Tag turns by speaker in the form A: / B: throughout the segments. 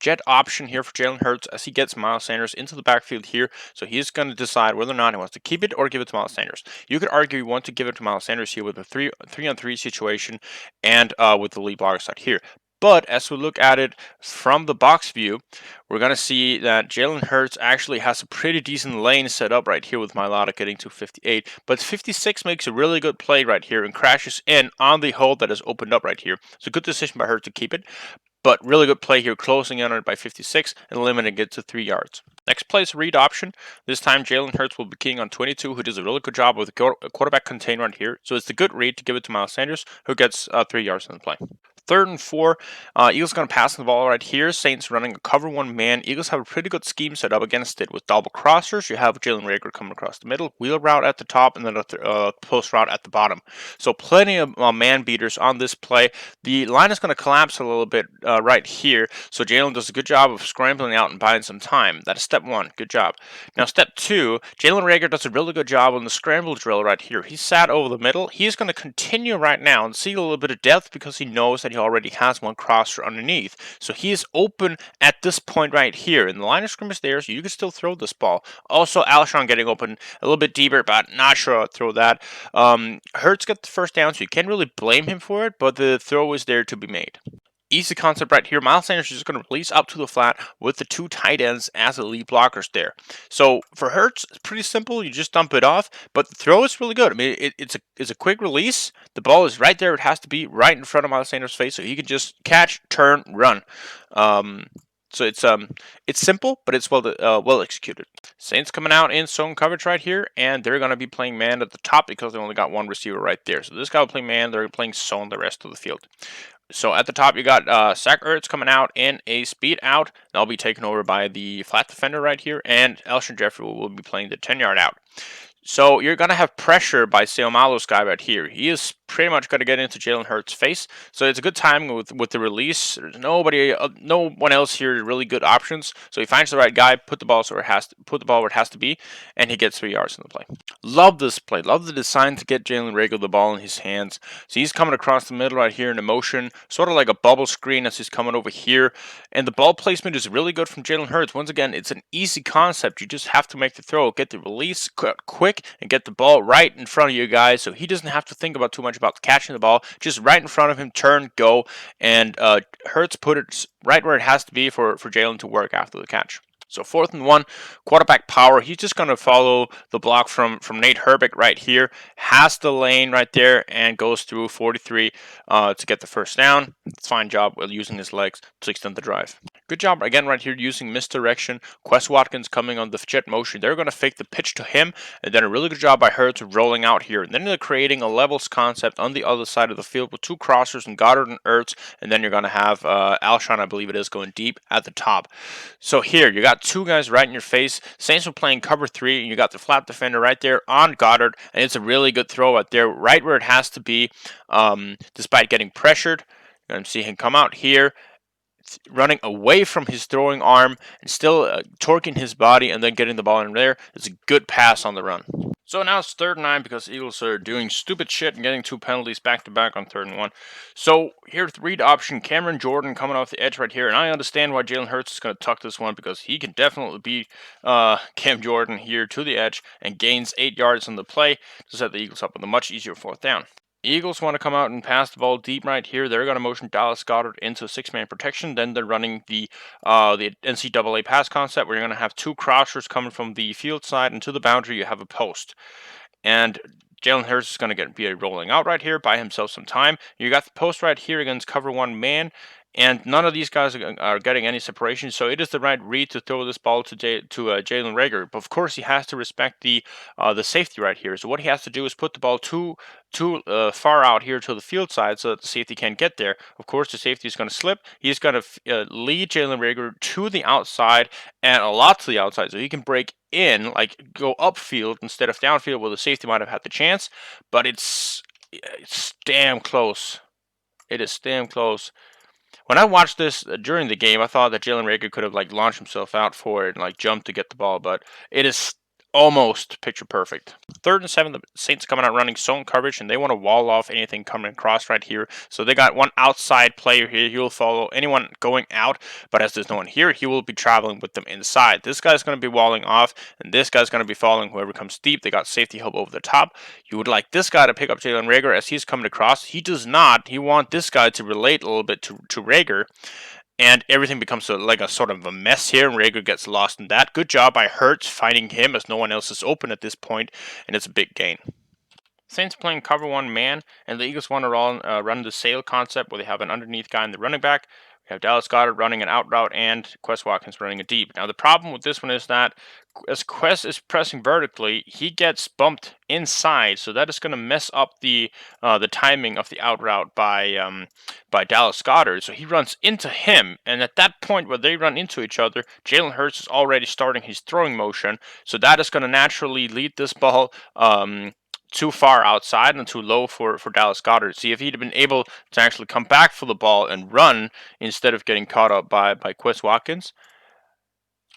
A: jet option here for Jalen Hurts as he gets Miles Sanders into the backfield here. So he's going to decide whether or not he wants to keep it or give it to Miles Sanders. You could argue you want to give it to Miles Sanders here with a 3-on-3 situation and with the lead blocker side here. But as we look at it from the box view, we're going to see that Jalen Hurts actually has a pretty decent lane set up right here with Mailata getting to 58. But 56 makes a really good play right here and crashes in on the hole that is opened up right here. It's a good decision by Hurts to keep it. But really good play here, closing in on it by 56 and limiting it to 3 yards. Next play is a read option. This time Jalen Hurts will be keying on 22, who does a really good job with the quarterback contain right here. So it's a good read to give it to Miles Sanders, who gets 3 yards on the play. 3rd and 4, Eagles going to pass the ball right here. Saints running a cover 1 man. Eagles have a pretty good scheme set up against it with double crossers. You have Jalen Reagor coming across the middle, wheel route at the top, and then a post route at the bottom. So plenty of man beaters on this play. The line is going to collapse a little bit right here. So Jalen does a good job of scrambling out and buying some time. That is step 1. Good job. Now step 2, Jalen Reagor does a really good job on the scramble drill right here. He sat over the middle. He's going to continue right now and see a little bit of depth because he knows that he already has one crosser underneath. So he is open at this point right here. And the line of scrimmage there, so you can still throw this ball. Also, Alshon getting open a little bit deeper, but not sure I'll throw that. Hurts got the first down, so you can't really blame him for it, but the throw is there to be made. Easy concept right here. Miles Sanders is just going to release up to the flat with the 2 tight ends as the lead blockers there. So for Hurts, it's pretty simple. You just dump it off, but the throw is really good. I mean, it's a quick release. The ball is right there. It has to be right in front of Miles Sanders' face, so he can just catch, turn, run. So it's simple, but it's well executed. Saints coming out in zone coverage right here, and they're going to be playing man at the top because they only got one receiver right there. So this guy will play man. They're playing zone the rest of the field. So at the top, you got Zach Ertz coming out in a speed out. That'll be taken over by the flat defender right here, and Alshon Jeffrey will be playing the 10-yard out. So you're going to have pressure by Seumalo's guy right here. He is pretty much going to get into Jalen Hurts' face. So it's a good timing with the release. There's no one else here really good options. So he finds the right guy, put the ball where it has to be, and he gets 3 yards in the play. Love this play. Love the design to get Jalen Reagor the ball in his hands. So he's coming across the middle right here in a motion, sort of like a bubble screen as he's coming over here. And the ball placement is really good from Jalen Hurts. Once again, it's an easy concept. You just have to make the throw, get the release quick, and get the ball right in front of you guys, so he doesn't have to think about too much about catching the ball. Just right in front of him, turn, go, and Hurts put it right where it has to be for Jalen to work after the catch. So 4th and 1, quarterback power. He's just going to follow the block from Nate Herbig right here. Has the lane right there and goes through 43 to get the first down. It's a fine job with using his legs to extend the drive. Good job again right here using misdirection. Quest Watkins coming on the jet motion. They're going to fake the pitch to him, and then a really good job by Hurts rolling out here. And then they're creating a levels concept on the other side of the field with 2 crossers and Goddard and Ertz. And then you're going to have Alshon, I believe it is, going deep at the top. So here you got 2 guys right in your face. Saints are playing cover 3, and you got the flat defender right there on Goddard, and it's a really good throw out there, right where it has to be, despite getting pressured. You're going to see him come out here, running away from his throwing arm, and still torquing his body, and then getting the ball in there. It's a good pass on the run. So now it's 3rd and 9 because Eagles are doing stupid shit and getting 2 penalties back to back on 3rd and 1. So here's the read option. Cameron Jordan coming off the edge right here. And I understand why Jalen Hurts is going to tuck this one because he can definitely beat Cam Jordan here to the edge and gains 8 yards on the play to set the Eagles up with a much easier 4th down. Eagles want to come out and pass the ball deep right here. They're going to motion Dallas Goedert into 6-man protection. Then they're running the NCAA pass concept where you're going to have 2 crossers coming from the field side, and to the boundary you have a post. And Jalen Hurts is going to be rolling out right here, buy himself some time. You got the post right here against cover 1 man. And none of these guys are getting any separation, so it is the right read to throw this ball to Jalen Reagor. But of course, he has to respect the safety right here. So what he has to do is put the ball too far out here to the field side so that the safety can't get there. Of course, the safety is going to slip. He's going to lead Jalen Reagor to the outside, and a lot to the outside, so he can break in, like go upfield instead of downfield where the safety might have had the chance. But it's damn close. It is damn close. When I watched this during the game, I thought that Jalen Reagor could have launched himself out for it and jumped to get the ball, but it is almost picture perfect. 3rd and 7, the Saints coming out running zone coverage, and they want to wall off anything coming across right here. So they got one outside player here. He will follow anyone going out, but as there's no one here, he will be traveling with them inside. This guy's going to be walling off, and this guy's going to be following whoever comes deep. They got safety help over the top. You would like this guy to pick up Jalen Reagor as he's coming across. He does not. He wants this guy to relate a little bit to Reagor. And everything becomes like a sort of a mess here, and Reagor gets lost in that. Good job by Hurts finding him as no one else is open at this point, and it's a big gain. Saints playing cover one man, and the Eagles want to run the sail concept where they have an underneath guy in the running back. We have Dallas Goedert running an out route and Quez Watkins running a deep. Now the problem with this one is that as Quez is pressing vertically, he gets bumped inside, so that is going to mess up the timing of the out route by Dallas Goedert. So he runs into him, and at that point where they run into each other, Jalen Hurts is already starting his throwing motion, so that is going to naturally lead this ball too far outside and too low for Dallas Goedert. See, if he'd been able to actually come back for the ball and run instead of getting caught up by Quez Watkins,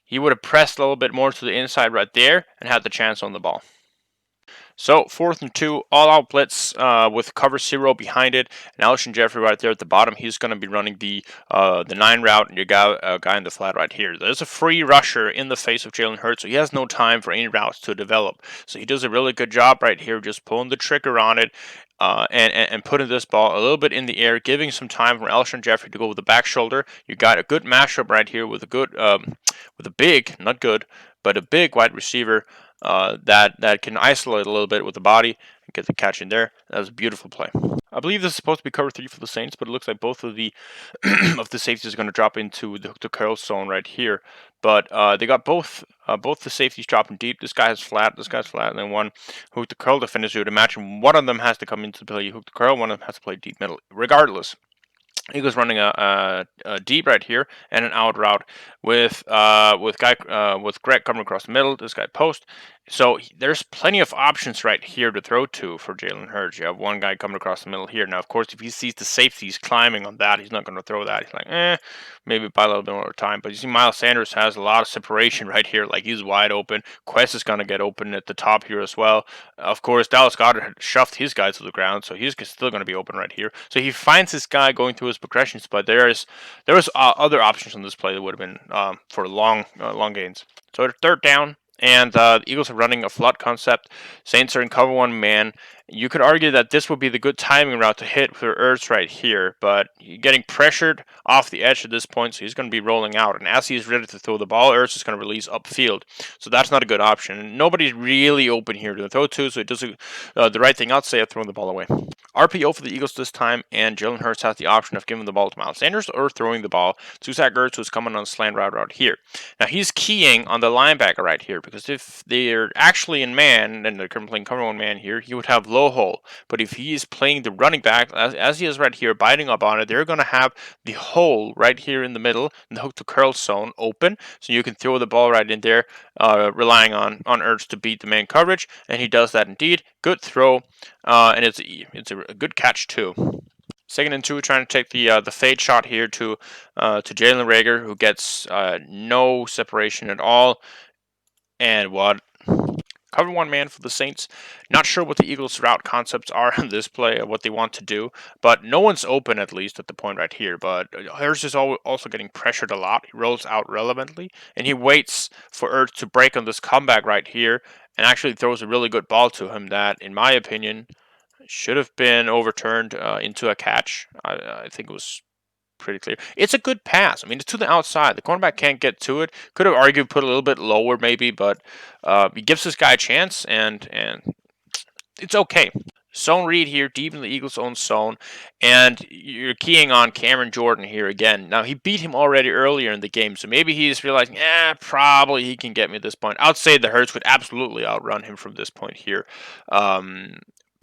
A: he would have pressed a little bit more to the inside right there and had the chance on the ball. So 4th and 2, all-out blitz with cover 0 behind it, and Alshon Jeffrey right there at the bottom. He's going to be running the 9 route, and you got a guy in the flat right here. There's a free rusher in the face of Jalen Hurts, so he has no time for any routes to develop. So he does a really good job right here, just pulling the trigger on it. And putting this ball a little bit in the air, giving some time for Alshon Jeffrey to go with the back shoulder. You got a good matchup right here with a big, not good, but a big wide receiver that can isolate a little bit with the body and get the catch in there. That was a beautiful play. I believe this is supposed to be cover 3 for the Saints, but it looks like both of the of the safeties are going to drop into the curl zone right here. But they got both the safeties dropping deep. This guy is flat, and then one hook the curl defenders. You would imagine one of them has to come into play hook the curl, one of them has to play deep middle. Regardless, Eagles running a deep right here and an out route with Greg coming across the middle. This guy post. So there's plenty of options right here to throw to for Jalen Hurts. You have one guy coming across the middle here. Now, of course, if he sees the safeties climbing on that, he's not going to throw that. He's like, maybe buy a little bit more time. But you see, Miles Sanders has a lot of separation right here. Like, he's wide open. Quest is going to get open at the top here as well. Of course, Dallas Goedert had shoved his guy to the ground, so he's still going to be open right here. So he finds this guy going through his progressions, but there was other options on this play that would have been for long gains. So 3rd down. And the Eagles are running a flood concept. Saints are in cover 1 man. You could argue that this would be the good timing route to hit for Ertz right here, but you're getting pressured off the edge at this point, so he's going to be rolling out. And as he's ready to throw the ball, Ertz is going to release upfield. So that's not a good option. Nobody's really open here to throw to, so it does the right thing, I'd say, of throwing the ball away. RPO for the Eagles this time, and Jalen Hurts has the option of giving the ball to Miles Sanders or throwing the ball to Zach Ertz, who's coming on a slant route here. Now, he's keying on the linebacker right here, because if they're actually in man, and they're playing cover 1 man here, he would have low hole. But if he is playing the running back, as he is right here, biting up on it, they're going to have the hole right here in the middle, in the hook to curl zone, open, so you can throw the ball right in there, relying on Ertz to beat the man coverage, and he does that indeed. Good throw, and it's a good catch too. 2nd and 2, trying to take the fade shot here to Jalen Reagor, who gets no separation at all. And what? Cover 1 man for the Saints. Not sure what the Eagles' route concepts are on this play, what they want to do, but no one's open, at least at the point right here. But Hurts is also getting pressured a lot. He rolls out relevantly, and he waits for Ertz to break on this comeback right here, and actually throws a really good ball to him that, in my opinion, should have been overturned into a catch. I think it was pretty clear. It's a good pass. I mean, it's to the outside. The cornerback can't get to it. Could have argued put a little bit lower maybe, but he gives this guy a chance, and it's okay. Zone read here, deep in the Eagles' own zone, and you're keying on Cameron Jordan here again. Now, he beat him already earlier in the game, so maybe he's realizing, probably he can get me at this point. I'd say the Hurts would absolutely outrun him from this point here.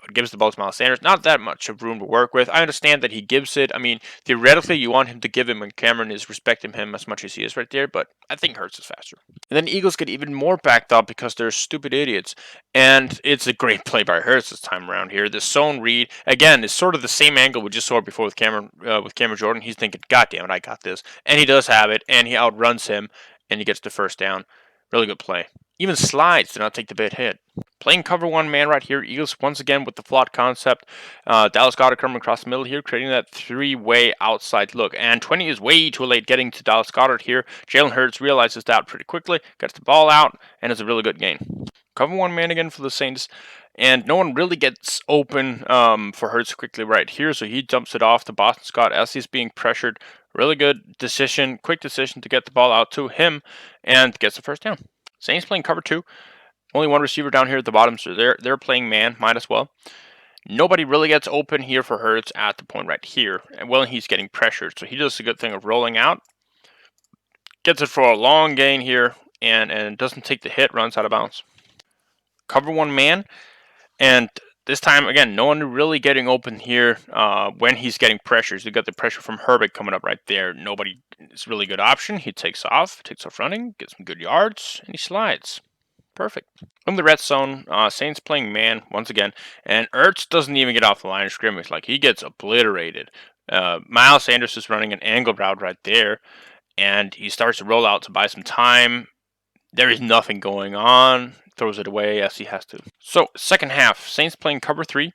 A: But gives the ball to Miles Sanders. Not that much of room to work with. I understand that he gives it. I mean, theoretically, you want him to give him, and Cameron is respecting him as much as he is right there, but I think Hurts is faster. And then the Eagles get even more backed up because they're stupid idiots. And it's a great play by Hurts this time around here. The zone read, again, is sort of the same angle we just saw before with Cameron Jordan. He's thinking, God damn it, I got this. And he does have it, and he outruns him, and he gets the 1st down. Really good play. even slides to not take the big hit. Playing cover one man right here. Eagles once again with the flawed concept. Dallas Goedert coming across the middle here, creating that three-way outside look. And 20 is way too late getting to Dallas Goedert here. Jalen Hurts realizes that pretty quickly, gets the ball out, and it's a really good gain. Cover one man again for the Saints. And no one really gets open for Hurts quickly right here, so he dumps it off to Boston Scott as he's being pressured. Really good decision, quick decision to get the ball out to him, and gets the first down. Saints playing cover two. Only one receiver down here at the bottom, so they're playing man, might as well. Nobody really gets open here for Hurts at the point right here. And well, he's getting pressured, so he does a good thing of rolling out. Gets it for a long gain here, and doesn't take the hit, runs out of bounds. Cover one man, and this time, again, no one really getting open here when he's getting pressures. You got the pressure from Herbert coming up right there. Nobody is a really good option. He takes off running, gets some good yards, and he slides. Perfect. From the red zone, Saints playing man once again, and Ertz doesn't even get off the line of scrimmage. Like, he gets obliterated. Miles Sanders is running an angle route right there, and he starts to roll out to buy some time. There is nothing going on. Throws it away as he has to. So, second half, Saints playing cover three.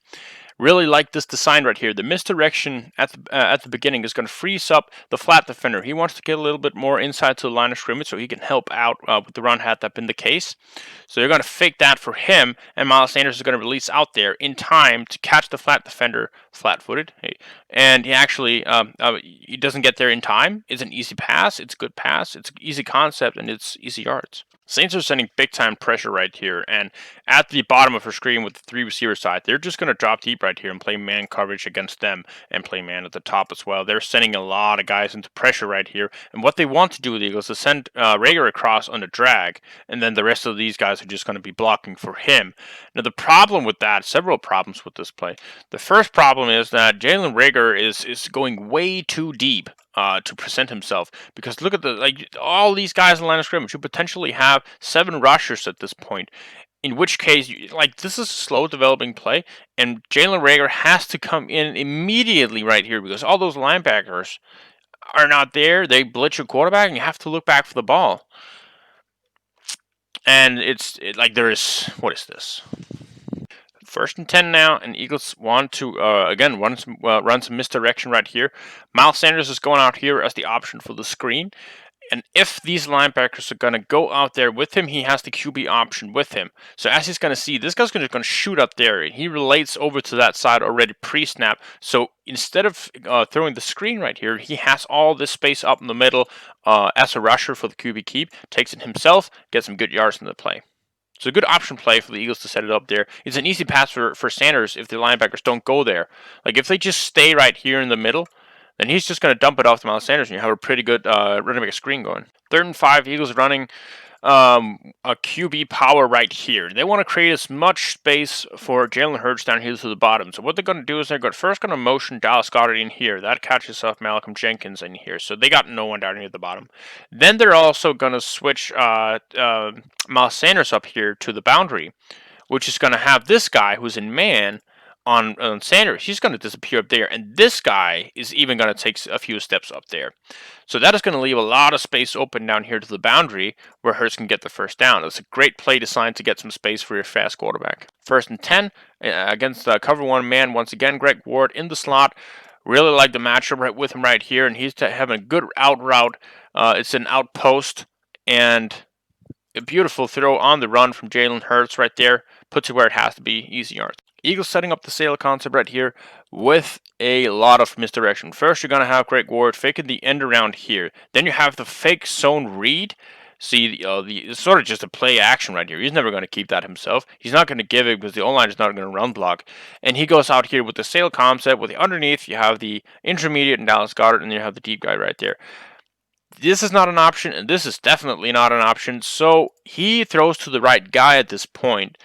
A: Really like this design right here. The misdirection at the beginning is going to freeze up the flat defender. He wants to get a little bit more inside to the line of scrimmage so he can help out with the run had that been the case. So they're going to fake that for him, and Miles Sanders is going to release out there in time to catch the flat defender flat-footed. And he actually he doesn't get there in time. It's an easy pass. It's a good pass. It's an easy concept, and it's easy yards. Saints are sending big-time pressure right here, and at the bottom of her screen with the three receiver side, they're just going to drop deep right here and play man coverage against them and play man at the top as well. They're sending a lot of guys into pressure right here, and what they want to do with the Eagles is send Rager across on the drag, and then the rest of these guys are just going to be blocking for him. Now, the problem with that, several problems with this play. The first problem is that Jalen Rager is going way too deep to present himself, because look at all these guys in the line of scrimmage. You potentially have 7 rushers at this point, in which case this is a slow developing play, and Jalen Rager has to come in immediately right here because all those linebackers are not there. They blitz your quarterback and you have to look back for the ball, and what is this? First and 10 now, and Eagles want to, again, run some misdirection right here. Miles Sanders is going out here as the option for the screen. And if these linebackers are going to go out there with him, he has the QB option with him. So as he's going to see, this guy's going to shoot up there. And he relates over to that side already pre-snap. So instead of throwing the screen right here, he has all this space up in the middle as a rusher for the QB keep. Takes it himself, gets some good yards in the play. So a good option play for the Eagles to set it up there. It's an easy pass for Sanders if the linebackers don't go there. Like, if they just stay right here in the middle, then he's just going to dump it off to Miles Sanders, and you have a pretty good running back screen going. 3rd and 5, Eagles running a QB power right here. They want to create as much space for Jalen Hurts down here to the bottom. So what they're going to do is they're first going to motion Dallas Goedert in here. That catches off Malcolm Jenkins in here. So they got no one down here at the bottom. Then they're also going to switch Miles Sanders up here to the boundary, which is going to have this guy who's in man on Sanders. He's going to disappear up there, and this guy is even going to take a few steps up there. So that is going to leave a lot of space open down here to the boundary where Hurts can get the first down. It's a great play designed to get some space for your fast quarterback. 1st and 10 against cover one man once again. Greg Ward in the slot. Really like the matchup right with him right here, and he's having a good out route. It's an outpost, and a beautiful throw on the run from Jalen Hurts right there. Puts it where it has to be, easy yards. Eagles setting up the sail concept right here with a lot of misdirection. First, you're going to have Greg Ward faking the end around here. Then you have the fake zone read. See, it's sort of just a play action right here. He's never going to keep that himself. He's not going to give it because the O-line is not going to run block. And he goes out here with the sail concept. With the underneath, you have the intermediate and Dallas Goedert, and you have the deep guy right there. This is not an option, and this is definitely not an option. So he throws to the right guy at this point.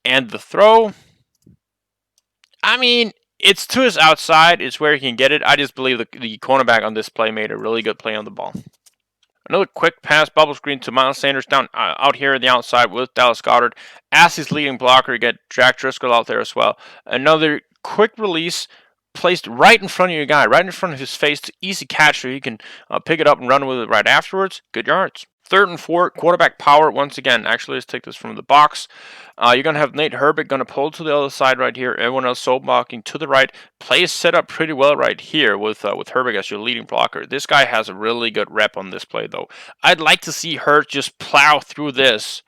A: And the throw, I mean, it's to his outside. It's where he can get it. I just believe the cornerback on this play made a really good play on the ball. Another quick pass, bubble screen to Miles Sanders down out here on the outside with Dallas Goedert. As his leading blocker, you get Jack Driscoll out there as well. Another quick release placed right in front of your guy, right in front of his face. Easy catch so he can pick it up and run with it right afterwards. Good yards. Third and 4, quarterback power once again. Actually, let's take this from the box. You're going to have Nate Herbig going to pull to the other side right here. Everyone else so blocking to the right. Play is set up pretty well right here with Herbig as your leading blocker. This guy has a really good rep on this play, though. I'd like to see Hurt just plow through this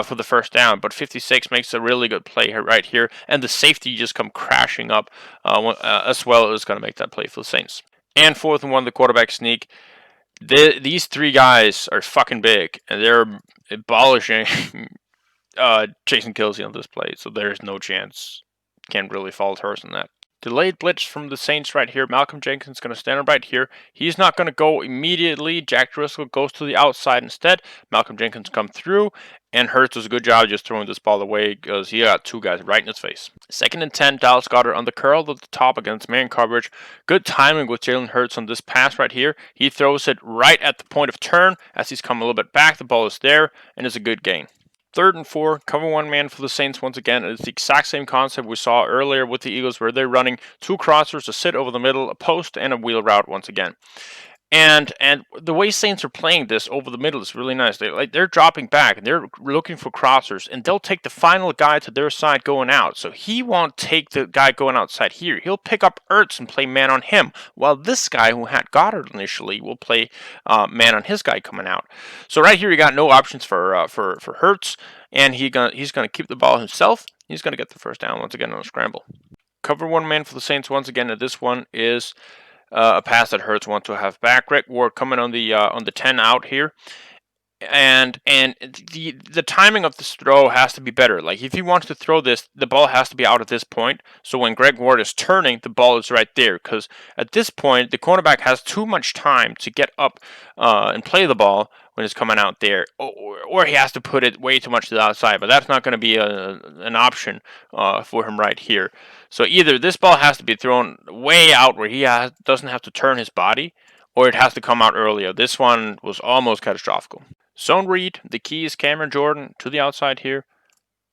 A: for the first down, but 56 makes a really good play here, right here, and the safety just come crashing up as well as going to make that play for the Saints. And 4th and 1, the quarterback sneak. These three guys are fucking big, and they're abolishing Jason Kelsey on this play, so there's no chance. Can't really fault Hurst on that. Delayed blitz from the Saints right here. Malcolm Jenkins going to stand right here. He's not going to go immediately. Jack Driscoll goes to the outside instead. Malcolm Jenkins come through, and Hurts does a good job just throwing this ball away because he got two guys right in his face. 2nd and 10, Dallas Goedert on the curl at the top against man coverage. Good timing with Jalen Hurts on this pass right here. He throws it right at the point of turn. As he's come a little bit back, the ball is there, and it's a good gain. 3rd and 4, cover one man for the Saints once again. It's the exact same concept we saw earlier with the Eagles where they're running two crossers to sit over the middle, a post, and a wheel route once again. And the way Saints are playing this over the middle is really nice. They're dropping back and they're looking for crossers, and they'll take the final guy to their side going out. So he won't take the guy going outside here. He'll pick up Ertz and play man on him, while this guy who had Goddard initially will play man on his guy coming out. So right here you got no options for Hurts, and he's gonna keep the ball himself. He's gonna get the first down once again on a scramble. Cover one man for the Saints once again, and this one is a pass that Hurts wants to have back. Greg Ward coming on the 10 out here, and the timing of this throw has to be better. Like if he wants to throw this, the ball has to be out at this point. So when Greg Ward is turning, the ball is right there. Because at this point, the cornerback has too much time to get up and play the ball when it's coming out there, or he has to put it way too much to the outside. But that's not going to be an option for him right here. So either this ball has to be thrown way out where he doesn't have to turn his body, or it has to come out earlier. This one was almost catastrophic. Zone read. The key is Cameron Jordan to the outside here.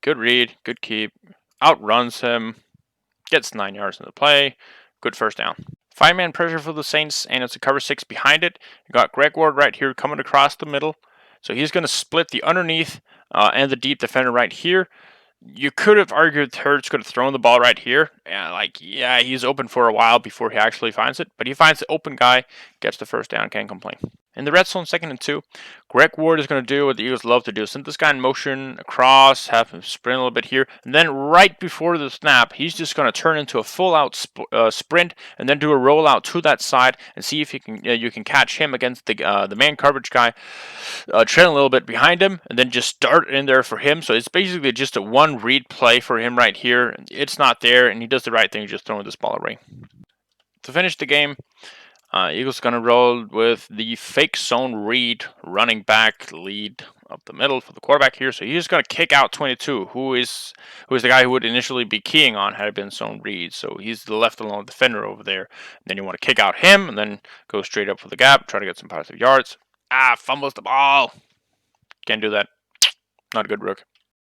A: Good read. Good keep. Outruns him. Gets 9 yards in the play. Good first down. 5-man pressure for the Saints, and it's a cover 6 behind it. You got Greg Ward right here coming across the middle. So he's going to split the underneath and the deep defender right here. You could have argued Hurts could have thrown the ball right here. Yeah, he's open for a while before he actually finds it. But he finds the open guy, gets the first down, can't complain. In the red zone, 2nd and 2, Greg Ward is going to do what the Eagles love to do. Send this guy in motion across, have him sprint a little bit here. And then right before the snap, he's just going to turn into a full-out sprint and then do a rollout to that side and see if you can catch him against the man coverage guy, trailing a little bit behind him, and then just start in there for him. So it's basically just a one read play for him right here. It's not there, and he does the right thing, just throwing this ball away. To finish the game, Eagles going to roll with the fake zone read running back lead up the middle for the quarterback here. So he's going to kick out 22, who is the guy who would initially be keying on had it been zone read. So he's the left alone defender over there. And then you want to kick out him and then go straight up for the gap, try to get some positive yards. Fumbles the ball. Can't do that. Not a good rook.